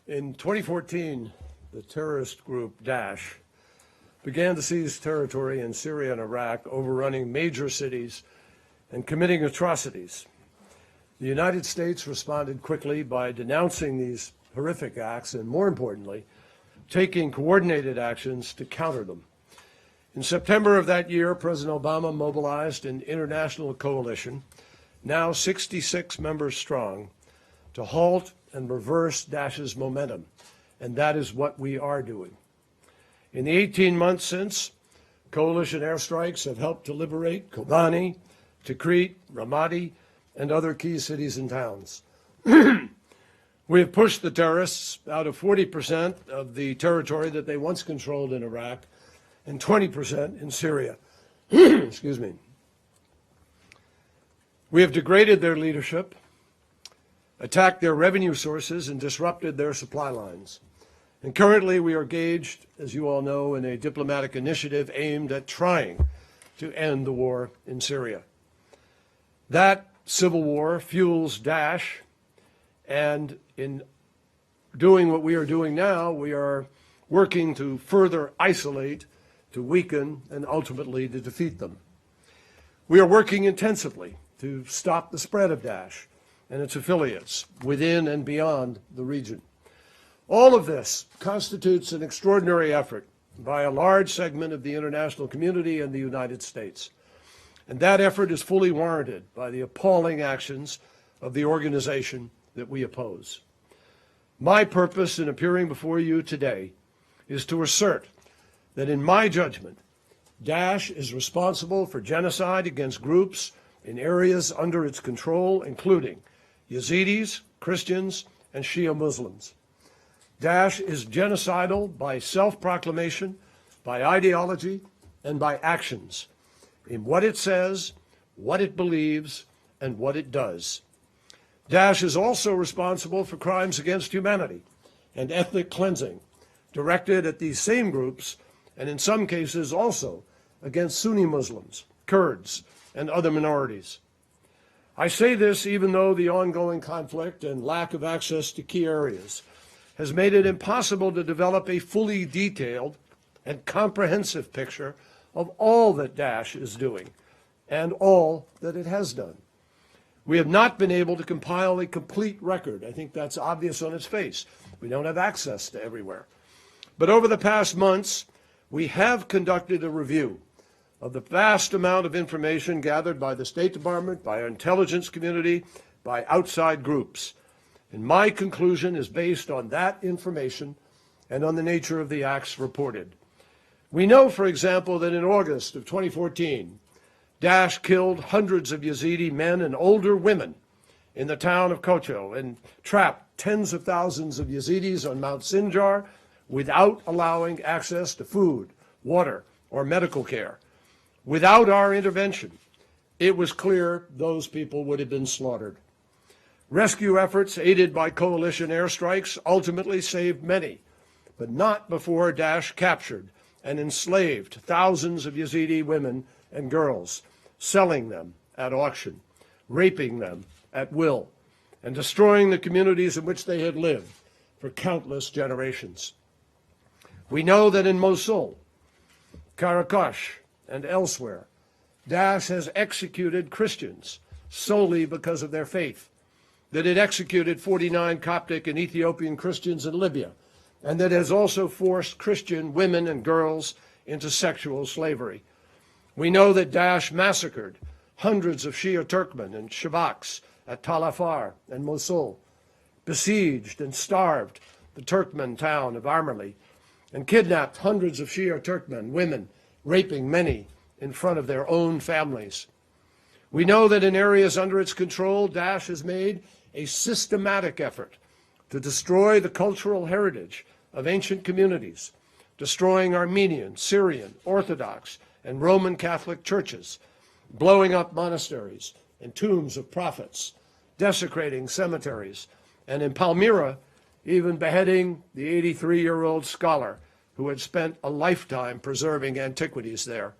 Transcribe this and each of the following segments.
In 2014, the terrorist group Daesh began to seize territory in Syria and Iraq, overrunning major cities and committing atrocities. The United States responded quickly by denouncing these horrific acts and, more importantly, taking coordinated actions to counter them. In September of that year, President Obama mobilized an international coalition, now 66 members strong, to halt and reverse Daesh's momentum, and that is what we are doing. In the 18 months since, coalition airstrikes have helped to liberate Kobani, Tikrit, Ramadi, and other key cities and towns. We have pushed the terrorists out of 40% of the territory that they once controlled in Iraq and 20% in Syria. Excuse me. We have degraded their leadership, attacked their revenue sources, and disrupted their supply lines. And currently we are engaged, as you all know, in a diplomatic initiative aimed at trying to end the war in Syria. That civil war fuels Daesh, and in doing what we are doing now, we are working to further isolate, to weaken, and ultimately to defeat them. We are working intensively to stop the spread of Daesh and its affiliates within and beyond the region. All of this constitutes an extraordinary effort by a large segment of the international community and the United States. And that effort is fully warranted by the appalling actions of the organization that we oppose. My purpose in appearing before you today is to assert that, in my judgment, Daesh is responsible for genocide against groups in areas under its control, including Yazidis, Christians, and Shia Muslims. Daesh is genocidal by self-proclamation, by ideology, and by actions, in what it says, what it believes, and what it does. Daesh is also responsible for crimes against humanity and ethnic cleansing directed at these same groups, and in some cases also against Sunni Muslims, Kurds, and other minorities. I say this even though the ongoing conflict and lack of access to key areas has made it impossible to develop a fully detailed and comprehensive picture of all that Daesh is doing and all that it has done. We have not been able to compile a complete record. I think that's obvious on its face. We don't have access to everywhere. But over the past months, we have conducted a review of the vast amount of information gathered by the State Department, by our intelligence community, by outside groups. And my conclusion is based on that information and on the nature of the acts reported. We know, for example, that in August of 2014, Daesh killed hundreds of Yazidi men and older women in the town of Kocho and trapped tens of thousands of Yazidis on Mount Sinjar without allowing access to food, water, or medical care. Without our intervention, it was clear those people would have been slaughtered. Rescue efforts aided by coalition airstrikes ultimately saved many, but not before Daesh captured and enslaved thousands of Yazidi women and girls, selling them at auction, raping them at will, and destroying the communities in which they had lived for countless generations. We know that in Mosul, Qaraqosh, and elsewhere, Daesh has executed Christians solely because of their faith, that it executed 49 Coptic and Ethiopian Christians in Libya, and that has also forced Christian women and girls into sexual slavery. We know that Daesh massacred hundreds of Shia Turkmen and Shabaks at Tal Afar and Mosul, besieged and starved the Turkmen town of Amerli, and kidnapped hundreds of Shia Turkmen women, raping many in front of their own families. We know that in areas under its control, Daesh has made a systematic effort to destroy the cultural heritage of ancient communities, destroying Armenian, Syrian, Orthodox, and Roman Catholic churches, blowing up monasteries and tombs of prophets, desecrating cemeteries, and in Palmyra, even beheading the 83-year-old scholar who had spent a lifetime preserving antiquities there.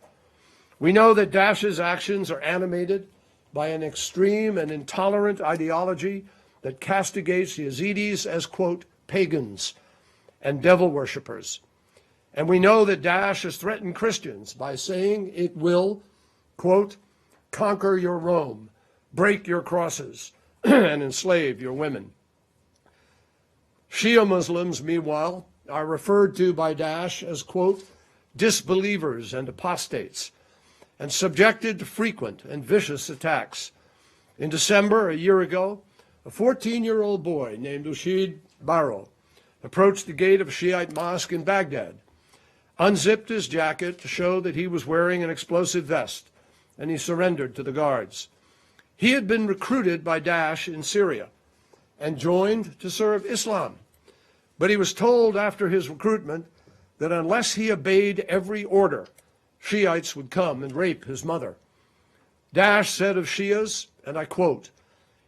We know that Daesh's actions are animated by an extreme and intolerant ideology that castigates Yazidis as, quote, pagans and devil worshippers. And we know that Daesh has threatened Christians by saying it will, quote, conquer your Rome, break your crosses, and enslave your women. Shia Muslims, meanwhile, are referred to by Daesh as, quote, disbelievers and apostates, and subjected to frequent and vicious attacks. In December, a year ago, a 14-year-old boy named Ushid Baro approached the gate of a Shiite mosque in Baghdad, unzipped his jacket to show that he was wearing an explosive vest, and he surrendered to the guards. He had been recruited by Daesh in Syria and joined to serve Islam. But he was told after his recruitment that unless he obeyed every order, Shiites would come and rape his mother. Daesh said of Shias, and I quote,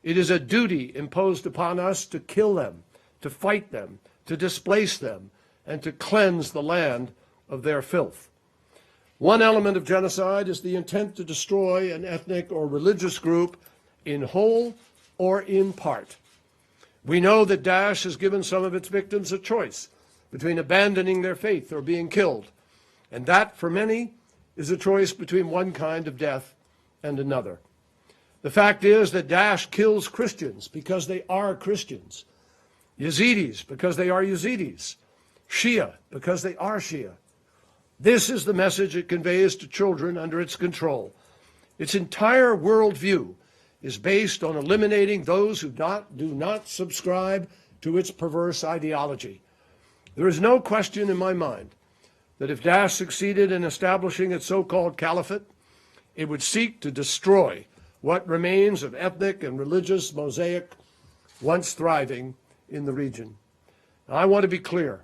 "It is a duty imposed upon us to kill them, to fight them, to displace them, and to cleanse the land of their filth." One element of genocide is the intent to destroy an ethnic or religious group in whole or in part. We know that Daesh has given some of its victims a choice between abandoning their faith or being killed, and that, for many, is a choice between one kind of death and another. The fact is that Daesh kills Christians because they are Christians, Yazidis because they are Yazidis, Shia because they are Shia. This is the message it conveys to children under its control. Its entire worldview is based on eliminating those who do not subscribe to its perverse ideology. There is no question in my mind that if Daesh succeeded in establishing its so-called caliphate, it would seek to destroy what remains of ethnic and religious mosaic once thriving in the region. Now, I want to be clear.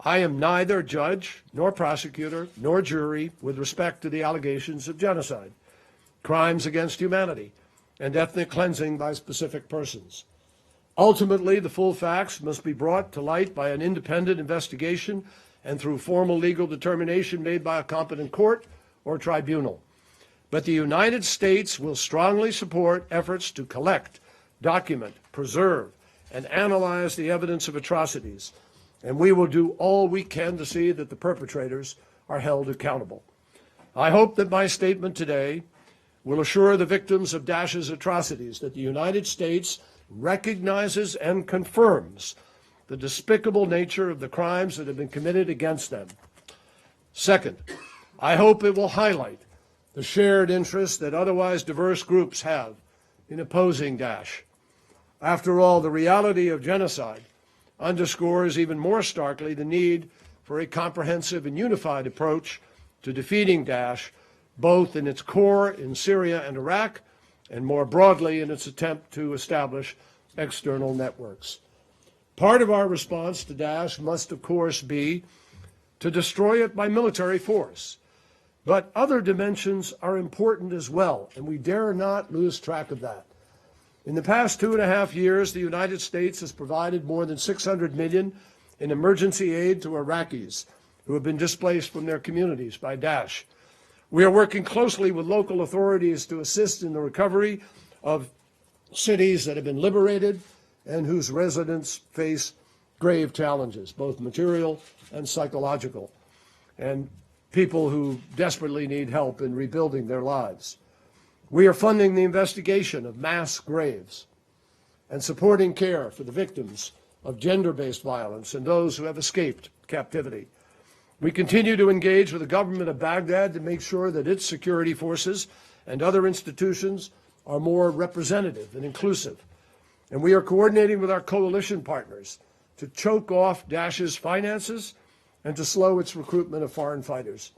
I am neither judge nor prosecutor nor jury with respect to the allegations of genocide, crimes against humanity, and ethnic cleansing by specific persons. Ultimately, the full facts must be brought to light by an independent investigation and through formal legal determination made by a competent court or tribunal. But the United States will strongly support efforts to collect, document, preserve, and analyze the evidence of atrocities, and we will do all we can to see that the perpetrators are held accountable. I hope that my statement today will assure the victims of Daesh's atrocities that the United States recognizes and confirms the despicable nature of the crimes that have been committed against them. Second, I hope it will highlight the shared interests that otherwise diverse groups have in opposing Daesh. After all, the reality of genocide underscores even more starkly the need for a comprehensive and unified approach to defeating Daesh, both in its core in Syria and Iraq, and more broadly in its attempt to establish external networks. Part of our response to Daesh must, of course, be to destroy it by military force. But other dimensions are important as well, and we dare not lose track of that. In the past 2.5 years, the United States has provided more than $600 million in emergency aid to Iraqis who have been displaced from their communities by Daesh. We are working closely with local authorities to assist in the recovery of cities that have been liberated and whose residents face grave challenges, both material and psychological, and people who desperately need help in rebuilding their lives. We are funding the investigation of mass graves and supporting care for the victims of gender-based violence and those who have escaped captivity. We continue to engage with the government of Baghdad to make sure that its security forces and other institutions are more representative and inclusive. And we are coordinating with our coalition partners to choke off Daesh's finances and to slow its recruitment of foreign fighters.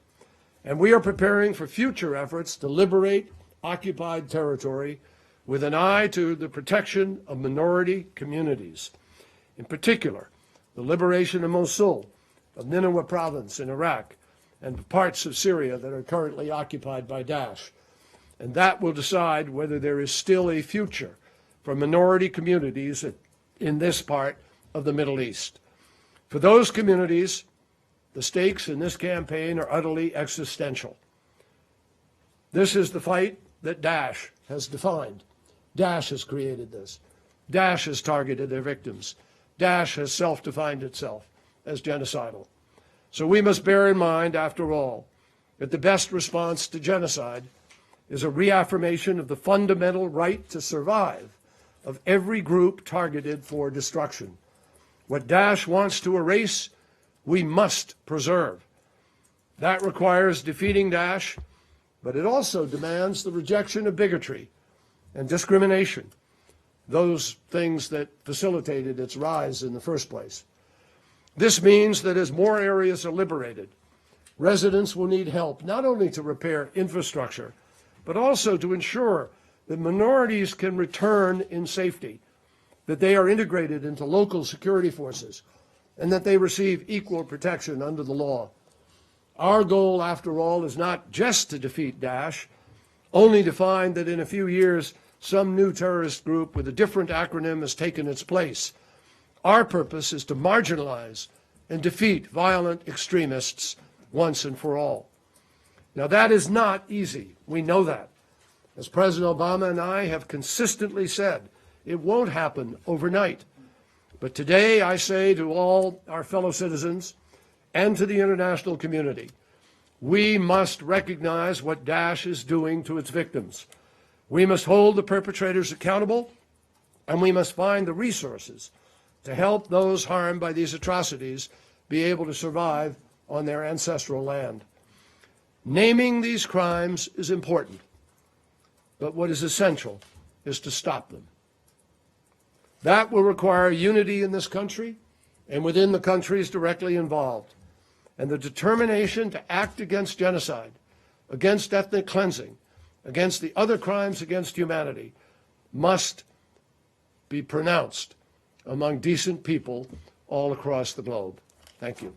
And we are preparing for future efforts to liberate occupied territory with an eye to the protection of minority communities. In particular, the liberation of Mosul, of Nineveh province in Iraq, and parts of Syria that are currently occupied by Daesh. And that will decide whether there is still a future for minority communities in this part of the Middle East. For those communities, the stakes in this campaign are utterly existential. This is the fight that Daesh has defined. Daesh has created this. Daesh has targeted their victims. Daesh has self-defined itself as genocidal. So we must bear in mind, after all, that the best response to genocide is a reaffirmation of the fundamental right to survive of every group targeted for destruction. What Daesh wants to erase, we must preserve. That requires defeating Daesh, but it also demands the rejection of bigotry and discrimination, those things that facilitated its rise in the first place. This means that as more areas are liberated, residents will need help not only to repair infrastructure, but also to ensure that minorities can return in safety, that they are integrated into local security forces, and that they receive equal protection under the law. Our goal, after all, is not just to defeat Daesh, only to find that in a few years some new terrorist group with a different acronym has taken its place. Our purpose is to marginalize and defeat violent extremists once and for all. Now, that is not easy. We know that. As President Obama and I have consistently said, it won't happen overnight. But today I say to all our fellow citizens and to the international community, we must recognize what Daesh is doing to its victims. We must hold the perpetrators accountable, and we must find the resources to help those harmed by these atrocities be able to survive on their ancestral land. Naming these crimes is important, but what is essential is to stop them. That will require unity in this country and within the countries directly involved, and the determination to act against genocide, against ethnic cleansing, against the other crimes against humanity must be pronounced among decent people all across the globe. Thank you.